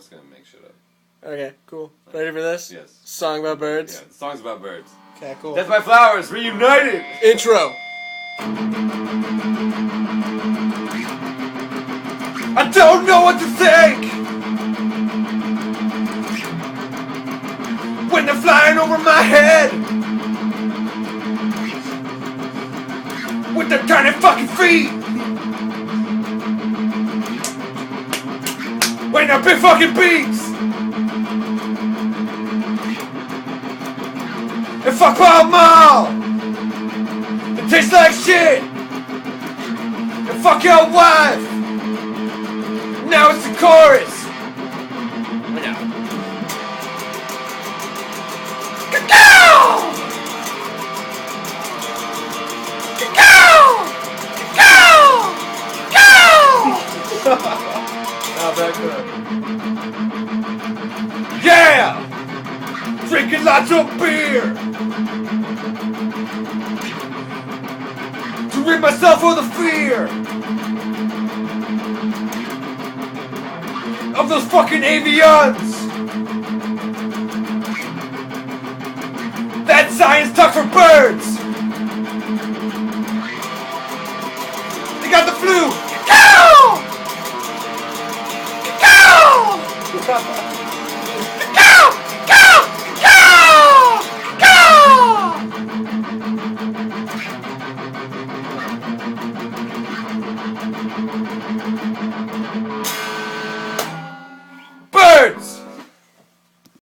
just gonna make shit up. Okay, cool. Ready for this? Yes. Song about birds? Yeah, the song's about birds. Okay, cool. Death by Flowers, reunited! Intro. I don't know what to think when they're flying over my head with their tiny fucking feet. When their big fucking beats. And fuck Pall Mall. It tastes like shit. And fuck your wife. Now it's the chorus. Cacao! Cacao! Cacao! Cacao! Not that good. Yeah! Drinking lots of beer to rid myself of the fear of those fucking avians. That science talk for birds.